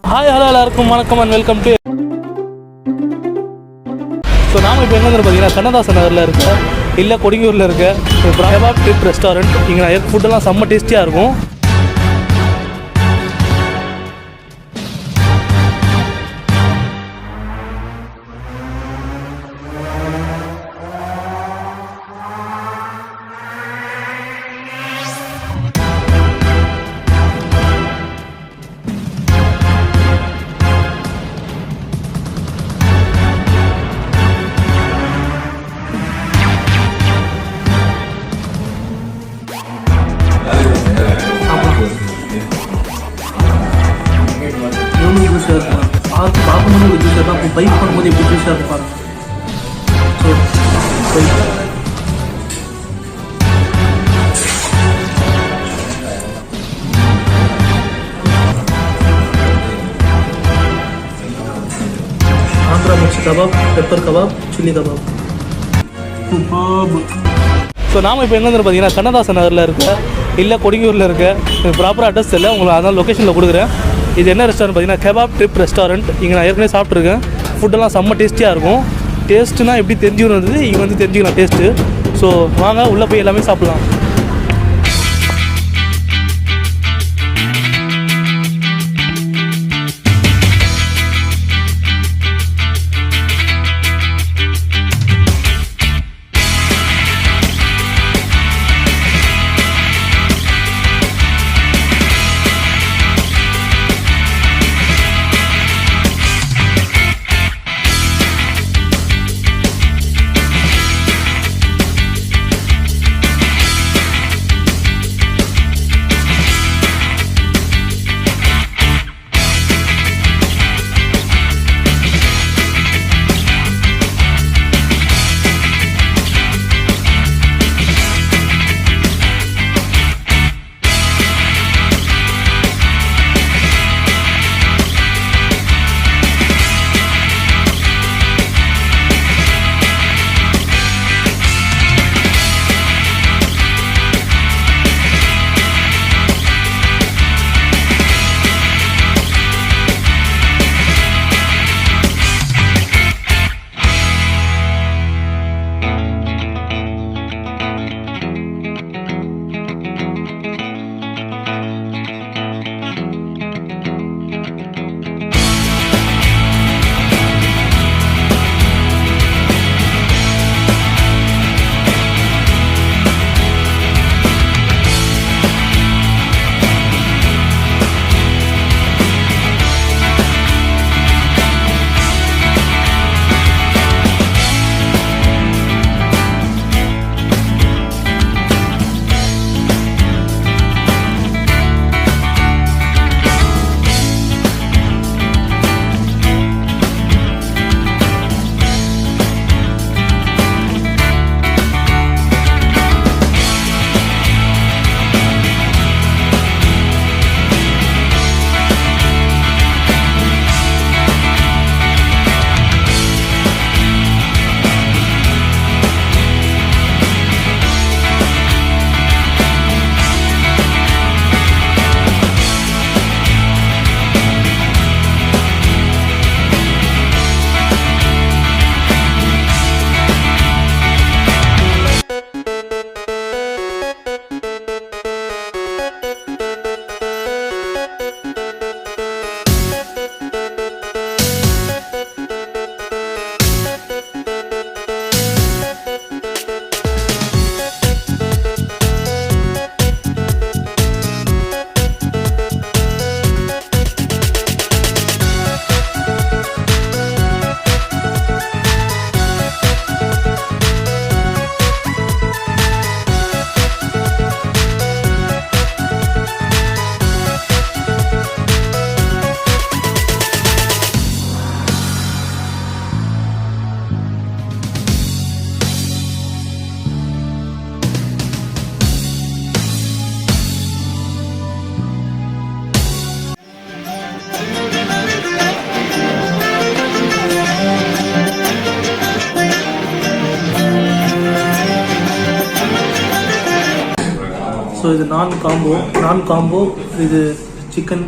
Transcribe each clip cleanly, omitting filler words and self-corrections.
Hi hello எல்லாருக்கும் வணக்கம் and welcome to. So நாம் இப்போ எங்கே வந்து பார்த்தீங்கன்னா கண்ணதாசன் நகரில் இருக்க இல்லை கொடுங்கியூரில் இருக்க கபாப் ட்ரிப் ரெஸ்டாரண்ட். இங்கே நிறைய ஃபுட்டெல்லாம் செம்ம டேஸ்டியாக இருக்கும். பார்க்கும்போது ஜூஸாக தான் இப்போ பைக் பண்ணும்போது எப்படி ஜூஸாக இருப்பாங்க. So Andhra mirchi kebab, pepper kebab, chilli kebab. So நாம் இப்போ எங்கே வந்து பார்த்தீங்கன்னா கண்ணதாசன் நகரில் இருக்க இல்லை கொடுங்கியூரில் இருக்க ப்ராப்பர் அட்ரஸ் இல்லை உங்களுக்கு, அதனால் லொக்கேஷனில் கொடுக்குறேன். இது என்ன ரெஸ்டாரண்ட் பார்த்தீங்கன்னா கபாப் ட்ரிப் ரெஸ்டாரண்ட். இங்கே நான் ஏற்கனவே சாப்பிட்ருக்கேன். ஃபுட்டெல்லாம் செம்ம டேஸ்டியாக இருக்கும். டேஸ்ட்டுனா எப்படி தெரிஞ்சுக்கிறது இங்கே வந்து தெரிஞ்சுக்கலாம் டேஸ்ட்டு. ஸோ வாங்க உள்ளே போய் எல்லாமே சாப்பிட்லாம். ஸோ இது நான் காம்போ இது சிக்கன்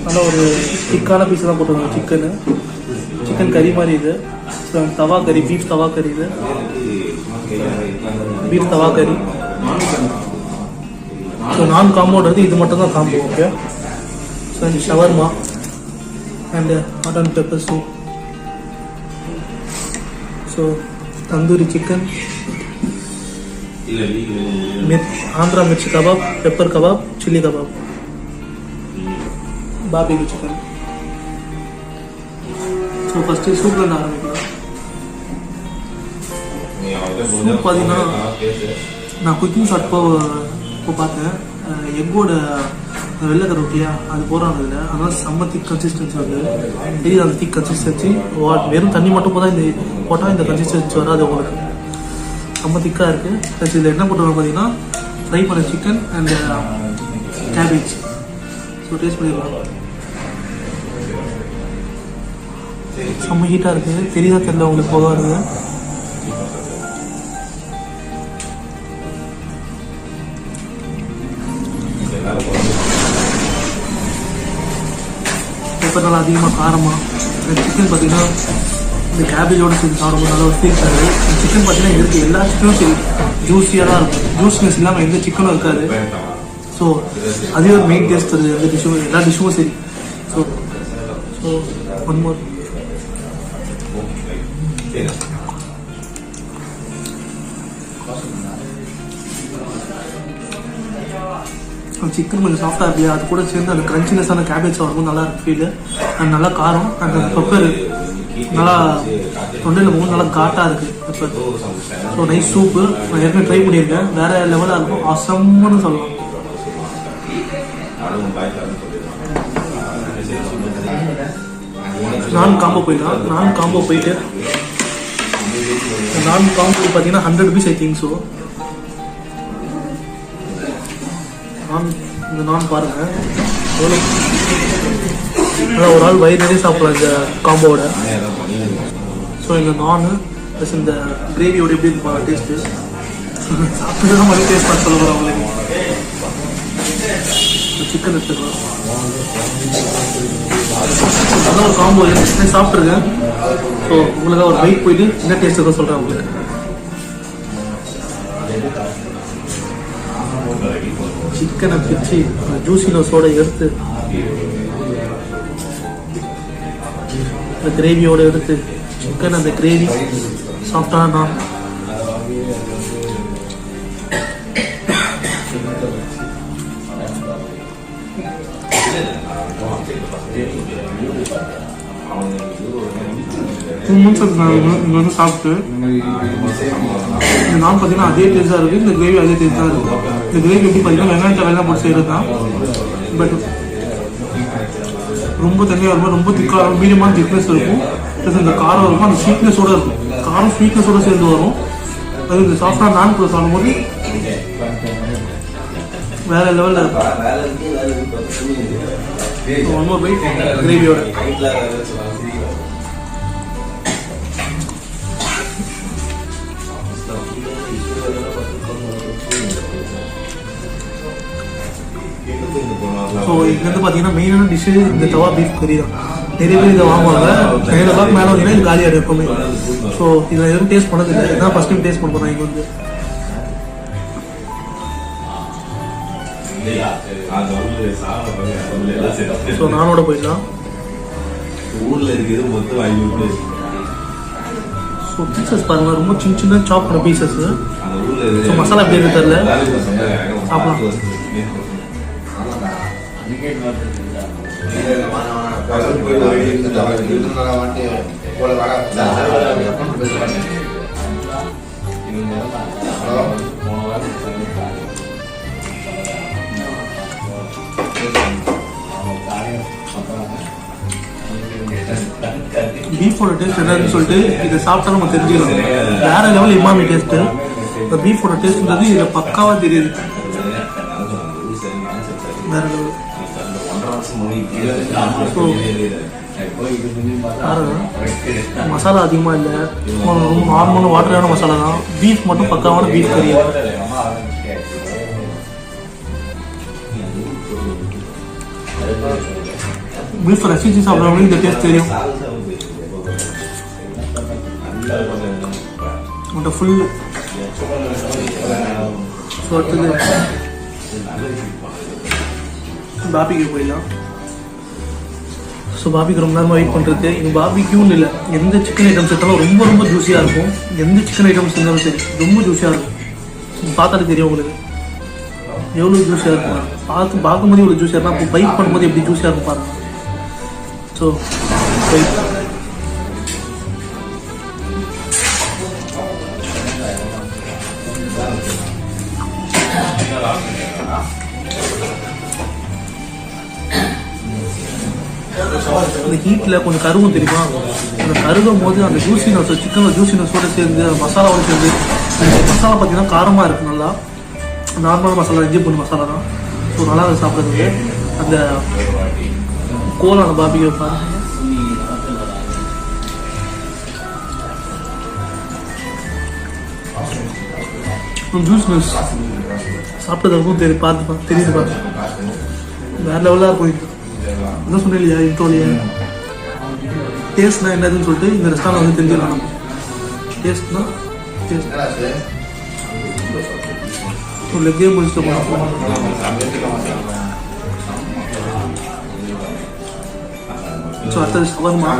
நல்லா ஒரு திக்கான பீஸ் தான் போட்டுருக்காங்க. சிக்கன் கறி மாதிரி இது. ஸோ தவா கறி, பீஃப் தவா கறி இது, பீஃப் தவா கறி. ஸோ நான் காம்போன்றது இது மட்டும் தான் காம்போ. ஓகே. ஸோ இந்த shawarma and hot and pepper soup. So tandoori chicken, Andhra mirchi kebab, pepper kebab, chilli kebab, பாபிக்கு சிக்கன். ஸோ ஃபஸ்ட்டு சூப்பில் நான் ஆரம்பிக்கலாம். சூப் பார்த்தீங்கன்னா நான் குக்கிங் ஷாட் இப்போ பார்த்தேன். எக்கோட வெள்ளைக்கரை ரொட்டியா அது போடுறாங்க இதில். அதனால் செம்ம திக் கன்சிஸ்டன்சி வருது. தெரியுது அந்த திக் கன்சிஸ்டன்சி. வெறும் தண்ணி மட்டும் போதான் இந்த போட்டால் இந்த கன்சிஸ்டன்சி வராது உங்களுக்கு. செம்ம திக்காக இருக்குது. ப்ளஸ் இதில் என்ன போட்டுருவாங்க பார்த்தீங்கன்னா ஃப்ரை பண்ண chicken and cabbage. So taste பண்ணிடலாம். செம்ம ஹீட்டாக இருக்குது. தெரியுதா தெரியல உங்களுக்கு போக வருது. பெப்பர் நல்லா அதிகமாக காரமாக. சிக்கன் பார்த்தீங்கன்னா இந்த கேபேஜோடு சேர்த்து சாப்பிடும்போது நல்லா ஒரு ஃபீல் தருது. சிக்கன் பார்த்தீங்கன்னா இருக்குது எல்லா சிக்கனும் சரி ஜூஸியாக தான் இருக்கும். ஜூஸ்னஸ் இல்லாமல் எந்த சிக்கனும் இருக்காது. ஸோ அதே ஒரு மெயின் டேஸ்ட் தருது எந்த டிஷ்ஷும், எல்லா டிஷ்ஷும் சரி. So one more. சிக்கன் கொஞ்சம் சாஃப்டாக இருக்கு. அது கூட சேர்ந்து அந்த கிரன்ச்சினஸான கேபேஜ் வரும்போது நல்லா இருக்கு ஃபீல். அண்ட் நல்லா காரம் அண்ட் அந்த பெப்பர் நல்லா தொண்டையில் போகும். நல்லா காட்டாக இருக்குது பெப்பர். So nice soup. நான் ஏற்கனவே ட்ரை பண்ணியிருக்கேன். வேறு லெவலாக இருக்கும். அசம்னு சொல்லலாம். நான் காம்போ போயிடலாம். நான் காம்போ போயிட்டு நான் காம்போ பார்த்தீங்கன்னா 100 rupees ஐ திங்க். ஸோ இந்த நான் பாருங்க எவ்வளோ ஒரு ஆள் வயிறு நிறைய சாப்பிடலாம் இந்த காம்போவோட. ஸோ இந்த நான் ப்ளஸ் இந்த கிரேவியோட எப்படி இருக்கும் டேஸ்ட்டு சாப்பிட்டு தான் மாதிரி டேஸ்ட் பண்ண சொல்ல போகிறேன் உங்களுக்கு. சிக்கன் எடுத்துக்கலாம். அதான் ஒரு காம்போ சாப்பிட்ருக்கேன். ஸோ உங்களுக்கு ஒரு பைக் போயிட்டு என்ன டேஸ்ட் இருக்கோ சொல்கிறேன் உங்களுக்கு. சிக்கனை பிச்சு ஜூசினஸோட எடுத்து இந்த கிரேவியோட எடுத்து சிக்கன் அந்த கிரேவி சாஃப்டான நான் இங்கே வந்து சாப்பிட்டு இந்த நான் பார்த்தீங்கன்னா அதே டேஸ்ட்டாக இருக்குது. இந்த கிரேவி அதே டேஸ்ட்டாக இருக்குது. இந்த கிரேவி எப்படி பார்த்தீங்கன்னா வெங்காயத்தை வெள்ளம் போட்டு செய்கிறது தான். பட் ரொம்ப தண்ணியாக இருக்கும். ரொம்ப திக்காக இருக்கும். மீடியமான திக்னஸ் இருக்கும். ப்ளஸ் இந்த காரம் இருக்கும். அந்த ஸ்வீட்னஸோடு இருக்கும். காரம் ஸ்வீட்னஸோடு சேர்ந்து வரும். அது இந்த சாஃப்டாக நான் கூட சாப்பிடும்போது வேறு லெவலில் இருக்கும். ஒன் மோர் பைட் கிரேவியோட. ஸோ இது வந்து பார்த்தீங்கன்னா மெயினான டிஷ்ஷு இந்த தவா பீஃப் கறி தான். நிறைய பேர் இதை வாங்குவாங்க. 7 o'clock மேலே வந்தீங்கன்னா இது காலியாக எப்பவுமே. ஸோ இதில் எதுவும் டேஸ்ட் பண்ணதில்லை. இதுதான் ஃபஸ்ட் டைம் டேஸ்ட் பண்ண போகிறேன் இங்கே வந்து. ஸோ நானோட போயிடலாம். ஊரில் இருக்கிறது மொத்தம் வாங்கி. ஸோ பீசஸ் பாருங்கள் ரொம்ப சின்ன சின்ன சாப் பண்ண பீசஸ். ஸோ மசாலா எப்படி இருக்கு தெரியல. சாப்பிடலாம். பீஃபோட டேஸ்ட் என்னன்னு சொல்லிட்டு இதை சாப்பிட்டா நம்ம தெரிஞ்சுக்கலாம். வேற லெவல் இமாமி டேஸ்ட்டு. இந்த பீஃபோட டேஸ்ட்ன்றது இதில் பக்காவாக தெரியுது. வேற லெவல். மசாலா அதிகமாக இல்லை. ரொம்ப நார்மலான வாட்டரான மசாலா தான். பீஃப் மட்டும் பக்காவான பீஃப் கறி. பீஃப் ரசிச்சு சாப்பிட்றவங்களுக்கு இந்த டேஸ்ட் தெரியும். உங்கள்கிட்ட ஃபுல் ஸோ அடுத்தது பாபிக்கு போயிடலாம். ஸோ பாபிக்கு ரொம்ப நேரமாக வெயிட் பண்ணுறது. இங்கே பாபிக்யூன்னு இல்லை, எந்த சிக்கன் ஐட்டம்ஸ் எடுத்தாலும் ரொம்ப ரொம்ப ஜூஸியாக இருக்கும். எந்த சிக்கன் ஐட்டம்ஸ் இருந்தாலும் சரி ரொம்ப ஜூஸியாக இருக்கும். பார்த்தாலே தெரியும் உங்களுக்கு எவ்வளோ ஜூஸியாக இருக்கும். பார்க்கும்போது எவ்வளோ ஜூஸியாக இருக்கும். அப்போ பைக் பண்ணும்போது எப்படி ஜூஸியாக இருக்கும் பாருங்கள். ஸோ அந்த ஹீட்டில் கொஞ்சம் கருவும் தெரியுமா, அந்த கருகும் போது அந்த ஜூசினஸ் சிக்கனில் ஜூசினஸோடு சேர்ந்து அந்த மசாலாவோடு சேர்ந்து மசாலா பார்த்தீங்கன்னா காரமாக இருக்குது. நல்லா நார்மலான மசாலா, இஞ்சி பூண்டு மசாலா தான். ஸோ நல்லா அதை சாப்பிட்றதுக்கு அந்த கோலான பாபிக்கு பாருங்க. ஜூஸ்னஸ் சாப்பிட்டதுக்கும் தெரியுது பாருங்க, வேறு லெவலாக இருக்கும். என்ன சொன்னேன் இல்லையா இன்ட்ரோலையே, டேஸ்ட்னா என்னதுன்னு சொல்லிட்டு இந்த ரெஸ்டாரண்ட் வந்து தெரிஞ்சுக்கலாம். டேஸ்ட்னா டேஸ்ட் லெக்கே முடிச்சுட்டு போகலாம். ஸோ அடுத்தது ஷவர்மா.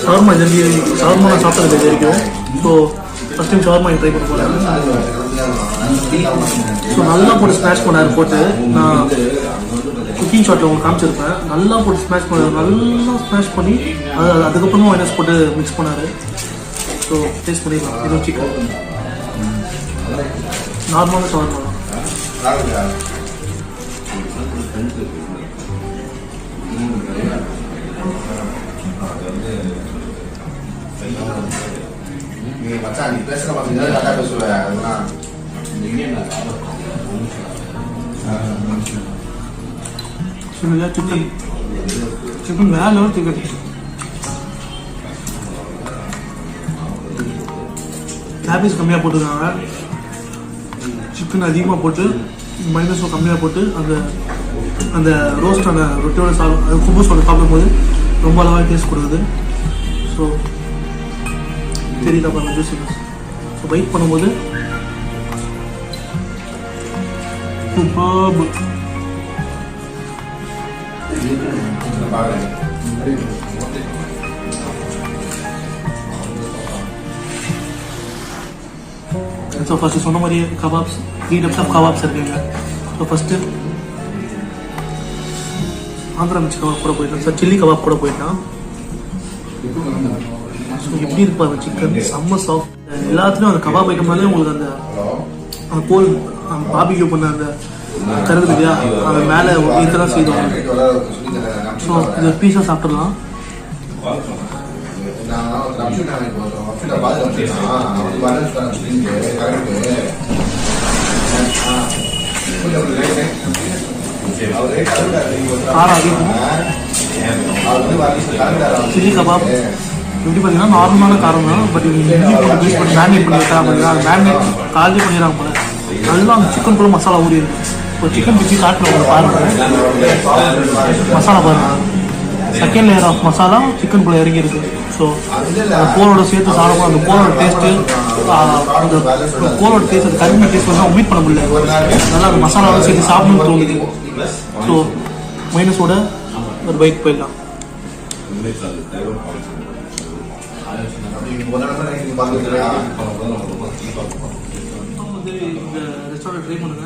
ஷவர்மா நான் சாப்பிட்டது இது வரைக்கும். So first time shawarma try பண்ண போகிறேன். ஸோ நல்லா போட்டு ஸ்மாஷ் பண்ணார். போட்டு நான் குக்கிங் ஷாட்டில் உங்களுக்கு காமிச்சிருப்பேன். நல்லா போட்டு ஸ்மாஷ் பண்ணார். நல்லா ஸ்மாஷ் பண்ணி அதுக்கப்புறமா மைனஸ் போட்டு மிக்ஸ் பண்ணார். ஸோ டேஸ்ட் பண்ணிடலாம். இது சிக்கன் நார்மலான ஷவர்மா தான். நீ பேசுற மாதிரி நல்லா பேசுவேன். அதெல்லாம் சிக்கன் வேற லெவல். சிக்கன் கேபேஜ் கம்மியாக போட்டுருக்காங்க, சிக்கன் அதிகமாக போட்டு மைனஸும் கம்மியாக போட்டு அந்த அந்த ரோஸ்டான ரொட்டியோட சாப்பிடும் குபூஸோட சாப்பிடும்போது ரொம்ப அளவாக டேஸ்ட் கொடுக்குது. ஸோ தெரியல பாருங்க ஜூஸினஸ். ஸோ வெயிட் பண்ணும்போது சூப்பர்ப். ஸோ ஃபஸ்ட்டு சொன்ன மாதிரியே கபாப்ஸ் 3 types ஆஃப் கபாப்ஸ் இருக்குங்க. So first Andhra mirchi kebab கூட போயிட்டான் சார், சில்லி கபாப் கூட போயிட்டான். ஸோ எப்படி இருப்பாங்க சிக்கன் செம்ம சாஃப்ட். எல்லாத்துலேயும் அந்த கபாப் ஐட்டம்னாலே உங்களுக்கு அந்த கோல் பாபிக்யூ பண்ண அந்த கருது இல்லையா, அது மேலே இதெல்லாம் செய்வாங்க. ஸோ இந்த பீஸாக சாப்பிட்றலாம். காரம் அதிகம். சில்லி கபாப் எப்படி பார்த்தீங்கன்னா நார்மலான காரம் தான். பட் இஞ்சி போட்டு பேஸ் பண்ணி மேரினேட் பண்ணிட்டா அப்படின்னா அது மேரினேட் காலையிலே பண்ணிடுறாங்க போல. அதெல்லாம் அந்த சிக்கன் கூட மசாலா ஊறி இருக்கு. இப்போ சிக்கன் பிச்சு காட்டுறவங்க பாருங்கள், மசாலா பாருங்கள். Second layer of masala chicken குள்ளே இறங்கி இருக்கு. ஸோ அந்த கோலோட சேர்த்து சாப்பிடும்போது அந்த கோலோட டேஸ்ட்டு அந்த கோலோட டேஸ்ட் அந்த கருமை டேஸ்ட் வந்து ஒமிட் பண்ண முடியல. அதனால் அந்த மசாலாவோட சேர்த்து சாப்பிடணும்னு தோணுது. ஸோ மைனஸோட ஒரு பைக் போயிடலாம். இந்த ரெஸ்டாரண்ட் ட்ரை பண்ணுங்க.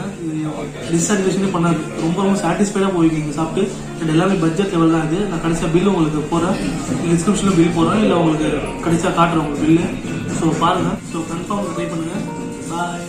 டிஸ்சாட்டிஸ்ஃபேக்ஷனே பண்ணாது. ரொம்ப சாட்டிஸ்ஃபைடாக போயிருக்கீங்க சாப்பிட்டு. அண்ட் எல்லாமே பட்ஜெட் லெவல் தான் இது. நான் கடைசியாக பில்லு உங்களுக்கு போகிறேன், டிஸ்கிரிப்ஷனில் பில் போடுறேன், இல்லை உங்களுக்கு கடைசியாக காட்டுறேன் உங்களுக்கு பில்லு. ஸோ பாருங்கள். ஸோ கன்ஃபார்ம் ட்ரை பண்ணுங்கள். பாய்.